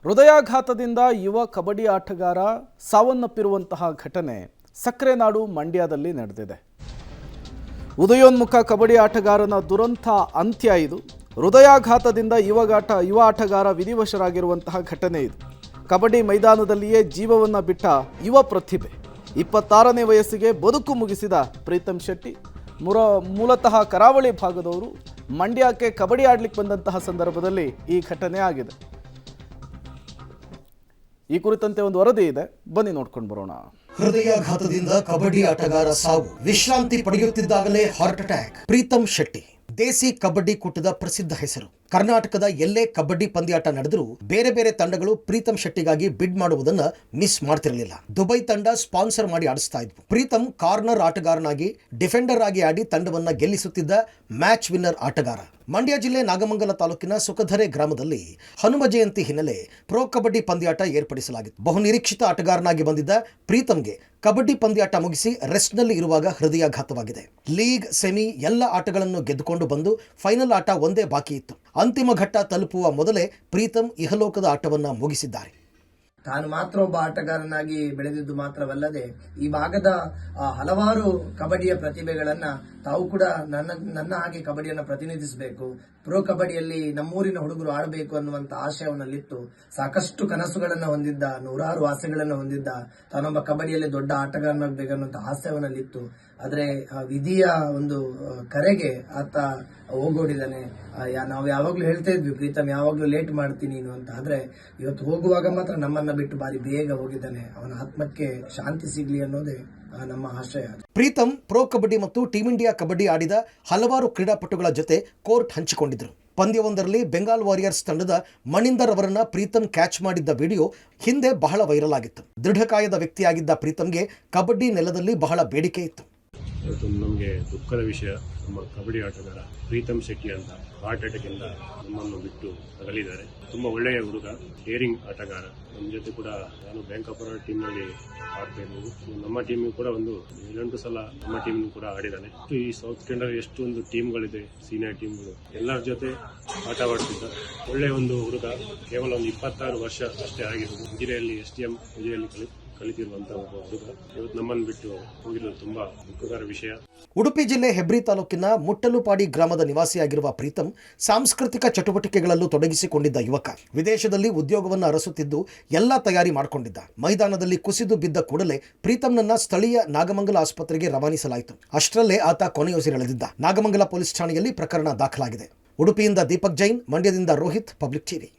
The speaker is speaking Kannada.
ಹೃದಯಾಘಾತದಿಂದ ಯುವ ಕಬಡ್ಡಿ ಆಟಗಾರ ಸಾವನ್ನಪ್ಪಿರುವಂತಹ ಘಟನೆ ಸಕ್ಕರೆನಾಡು ಮಂಡ್ಯದಲ್ಲಿ ನಡೆದಿದೆ. ಉದಯೋನ್ಮುಖ ಕಬಡ್ಡಿ ಆಟಗಾರನ ದುರಂತ ಅಂತ್ಯ ಇದು. ಹೃದಯಾಘಾತದಿಂದ ಯುವ ಆಟಗಾರ ವಿಧಿವಶರಾಗಿರುವಂತಹ ಘಟನೆ ಇದು. ಕಬಡ್ಡಿ ಮೈದಾನದಲ್ಲಿಯೇ ಜೀವವನ್ನು ಬಿಟ್ಟ ಯುವ ಪ್ರತಿಭೆ 26ನೇ ವಯಸ್ಸಿಗೆ ಬದುಕು ಮುಗಿಸಿದ ಪ್ರೀತಮ್ ಶೆಟ್ಟಿ ಮೂಲತಃ ಕರಾವಳಿ ಭಾಗದವರು. ಮಂಡ್ಯಕ್ಕೆ ಕಬಡ್ಡಿ ಆಡಲಿಕ್ಕೆ ಬಂದಂತಹ ಸಂದರ್ಭದಲ್ಲಿ ಈ ಘಟನೆ ಆಗಿದೆ. ಈ ಕುರಿತಂತೆ ಒಂದು ವರದಿ ಇದೆ, ಬನ್ನಿ ನೋಡ್ಕೊಂಡು ಬರೋಣ. ಹೃದಯಾಘಾತದಿಂದ ಕಬಡ್ಡಿ ಆಟಗಾರ ಸಾವು, ವಿಶ್ರಾಂತಿ ಪಡೆಯುತ್ತಿದ್ದಾಗಲೇ ಹಾರ್ಟ್ ಅಟ್ಯಾಕ್. ಪ್ರೀತಮ್ ಶೆಟ್ಟಿ ದೇಸಿ ಕಬಡ್ಡಿ ಕೂಟದ ಪ್ರಸಿದ್ಧ ಹೆಸರು. ಕರ್ನಾಟಕದ ಎಲ್ಲೇ ಕಬಡ್ಡಿ ಪಂದ್ಯಾಟ ನಡೆದರೂ ಬೇರೆ ಬೇರೆ ತಂಡಗಳು ಪ್ರೀತಮ್ ಶೆಟ್ಟಿಗಾಗಿ ಬಿಡ್ ಮಾಡುವುದನ್ನ ಮಿಸ್ ಮಾಡ್ತಿರಲಿಲ್ಲ. ದುಬೈ ತಂಡ ಸ್ಪಾನ್ಸರ್ ಮಾಡಿ ಆಡಿಸ್ತಾ ಇದ್ವು. ಪ್ರೀತಮ್ ಕಾರ್ನರ್ ಆಟಗಾರನಾಗಿ ಡಿಫೆಂಡರ್ ಆಗಿ ಆಡಿ ತಂಡವನ್ನ ಗೆಲ್ಲಿಸುತ್ತಿದ್ದ ಮ್ಯಾಚ್ ವಿನ್ನರ್ ಆಟಗಾರ. ಮಂಡ್ಯ ಜಿಲ್ಲೆ ನಾಗಮಂಗಲ ತಾಲೂಕಿನ ಸುಖಧರೆ ಗ್ರಾಮದಲ್ಲಿ ಹನುಮ ಜಯಂತಿ ಹಿನ್ನೆಲೆ ಪ್ರೊ ಕಬಡ್ಡಿ ಪಂದ್ಯಾಟ ಏರ್ಪಡಿಸಲಾಗಿತ್ತು. ಬಹುನಿರೀಕ್ಷಿತ ಆಟಗಾರನಾಗಿ ಬಂದಿದ್ದ ಪ್ರೀತಮ್ಗೆ ಕಬಡ್ಡಿ ಪಂದ್ಯಾಟ ಮುಗಿಸಿ ರೆಸ್ಟ್ನಲ್ಲಿ ಇರುವಾಗ ಹೃದಯಾಘಾತವಾಗಿದೆ. ಲೀಗ್, ಸೆಮಿ ಎಲ್ಲ ಆಟಗಳನ್ನು ಗೆದ್ದುಕೊಂಡು ಬಂದು ಫೈನಲ್ ಆಟ ಒಂದೇ ಬಾಕಿ ಇತ್ತು. ಅಂತಿಮ ಘಟ್ಟ ತಲುಪುವ ಮೊದಲೇ ಪ್ರೀತಮ್ ಇಹಲೋಕದ ಆಟವನ್ನ ಮುಗಿಸಿದ್ದಾರೆ. ತಾನು ಮಾತ್ರ ಒಬ್ಬ ಆಟಗಾರನಾಗಿ ಬೆಳೆದಿದ್ದು ಮಾತ್ರವಲ್ಲದೆ ಈ ಭಾಗದ ಹಲವಾರು ಕಬಡ್ಡಿಯ ಪ್ರತಿಭೆಗಳನ್ನ ತಾವು ಕೂಡ ನನ್ನ ಹಾಗೆ ಕಬಡ್ಡಿಯನ್ನು ಪ್ರತಿನಿಧಿಸಬೇಕು, ಪ್ರೋ ಕಬಡ್ಡಿಯಲ್ಲಿ ನಮ್ಮೂರಿನ ಹುಡುಗರು ಆಡಬೇಕು ಅನ್ನುವಂತ ಆಶಯವನ್ನಲ್ಲಿತ್ತು. ಸಾಕಷ್ಟು ಕನಸುಗಳನ್ನ ಹೊಂದಿದ್ದ, ನೂರಾರು ಆಸೆಗಳನ್ನು ಹೊಂದಿದ್ದ, ತಾನೊಬ್ಬ ಕಬಡ್ಡಿಯಲ್ಲಿ ದೊಡ್ಡ ಆಟಗಾರನಾಗಬೇಕನ್ನುವಂತ ಆಸೆಯವನ್ನಲ್ಲಿತ್ತು. ಆದ್ರೆ ವಿಧಿಯ ಒಂದು ಕರೆಗೆ ಆತ ಹೋಗೋಡಿದ್ದಾನೆ. ನಾವು ಯಾವಾಗ್ಲೂ ಹೇಳ್ತಾ ಇದ್ವಿ, ಪ್ರೀತಮ್ ಯಾವಾಗ್ಲೂ ಲೇಟ್ ಮಾಡ್ತೀನಿ ನೀನು ಅಂತ. ಆದ್ರೆ ಇವತ್ತು ಹೋಗುವಾಗ ಮಾತ್ರ ನಮ್ಮನ್ನ ಬಿಟ್ಟು ಬಾರಿ ಬೇಗ ಹೋಗಿದ್ದಾನೆ. ಅವನ ಆತ್ಮಕ್ಕೆ ಶಾಂತಿ ಸಿಗ್ಲಿ ಅನ್ನೋದೇ ನಮ್ಮ ಆಶಯ. ಪ್ರೀತಮ್ ಪ್ರೊ ಕಬಡ್ಡಿ ಮತ್ತು ಟೀಮ್ ಇಂಡಿಯಾ ಕಬಡ್ಡಿ ಆಡಿದ ಹಲವಾರು ಕ್ರೀಡಾಪಟುಗಳ ಜೊತೆ ಕೋರ್ಟ್ ಹಂಚಿಕೊಂಡಿದ್ರು. ಪಂದ್ಯವೊಂದರಲ್ಲಿ ಬೆಂಗಾಲ್ ವಾರಿಯರ್ಸ್ ತಂಡದ ಮಣಿಂದರ್ ಅವರನ್ನ ಪ್ರೀತಮ್ ಕ್ಯಾಚ್ ಮಾಡಿದ್ದ ವಿಡಿಯೋ ಹಿಂದೆ ಬಹಳ ವೈರಲ್ ಆಗಿತ್ತು. ದೃಢಕಾಯದ ವ್ಯಕ್ತಿಯಾಗಿದ್ದ ಪ್ರೀತಮ್ಗೆ ಕಬಡ್ಡಿ ನೆಲದಲ್ಲಿ ಬಹಳ ಬೇಡಿಕೆ ಇತ್ತು. ಇವತ್ತು ನಮಗೆ ದುಃಖದ ವಿಷಯ, ನಮ್ಮ ಕಬಡ್ಡಿ ಆಟಗಾರ ಪ್ರೀತಮ್ ಶೆಟ್ಟಿ ಅಂತ ಹಾರ್ಟ್ ಅಟ್ಯಾಕ್ ಇಂದ ನಮ್ಮನ್ನು ಬಿಟ್ಟು ಅಗಲಿದ್ದಾರೆ. ತುಂಬಾ ಒಳ್ಳೆಯ ಹುಡುಗ, ಕೇರಿಂಗ್ ಆಟಗಾರ. ನಮ್ಮ ಜೊತೆ ಕೂಡ ನಾನು ಬ್ಯಾಂಕ್ ಆಫ್ ಬರೋಡಾ ಟೀಮ್ ನಲ್ಲಿ ಆಡ್ತಾ ಇದ್ದೀನಿ. ನಮ್ಮ ಟೀಮ್ ಕೂಡ ಒಂದು 7-8 ಸಲ ನಮ್ಮ ಟೀಮ್ ಕೂಡ ಆಡಿದ್ದಾನೆ. ಈ ಸೌತ್ ಕೆನಡಾ ಎಷ್ಟೊಂದು ಟೀಮ್ಗಳಿದೆ, ಸೀನಿಯರ್ ಟೀಮ್ಗಳು, ಎಲ್ಲರ ಜೊತೆ ಆಟವಾಡ್ತಿದ್ದ ಒಳ್ಳೆಯ ಒಂದು ಹುಡುಗ. ಕೇವಲ ಒಂದು 26 ವರ್ಷ ಅಷ್ಟೇ ಆಗಿರೋದು. ಉಜಿರೆಯಲ್ಲಿ STM ಉಜಿರೆಯಲ್ಲಿ ಕಲಿತಿರುವಂತಹ ಒಬ್ಬ ಹುಡುಗ ಇವತ್ತು ನಮ್ಮನ್ನು ಬಿಟ್ಟು ಹೋಗಿರೋದು ತುಂಬಾ ದುಃಖಕರ ವಿಷಯ. ಉಡುಪಿ ಜಿಲ್ಲೆ ಹೆಬ್ರಿ ತಾಲೂಕಿನ ಮುಟ್ಟಲುಪಾಡಿ ಗ್ರಾಮದ ನಿವಾಸಿಯಾಗಿರುವ ಪ್ರೀತಮ್ ಸಾಂಸ್ಕೃತಿಕ ಚಟುವಟಿಕೆಗಳಲ್ಲೂ ತೊಡಗಿಸಿಕೊಂಡಿದ್ದ ಯುವಕ. ವಿದೇಶದಲ್ಲಿ ಉದ್ಯೋಗವನ್ನು ಅರಸುತ್ತಿದ್ದು ಎಲ್ಲ ತಯಾರಿ ಮಾಡಿಕೊಂಡಿದ್ದ. ಮೈದಾನದಲ್ಲಿ ಕುಸಿದು ಬಿದ್ದ ಕೂಡಲೇ ಪ್ರೀತಮ್ನನ್ನ ಸ್ಥಳೀಯ ನಾಗಮಂಗಲ ಆಸ್ಪತ್ರೆಗೆ ರವಾನಿಸಲಾಯಿತು. ಅಷ್ಟರಲ್ಲೇ ಆತ ಕೊನೆಯುಸಿರೆಳೆದಿದ್ದ. ನಾಗಮಂಗಲ ಪೊಲೀಸ್ ಠಾಣೆಯಲ್ಲಿ ಪ್ರಕರಣ ದಾಖಲಾಗಿದೆ. ಉಡುಪಿಯಿಂದ ದೀಪಕ್ ಜೈನ್, ಮಂಡ್ಯದಿಂದ ರೋಹಿತ್, ಪಬ್ಲಿಕ್ ಟಿವಿ.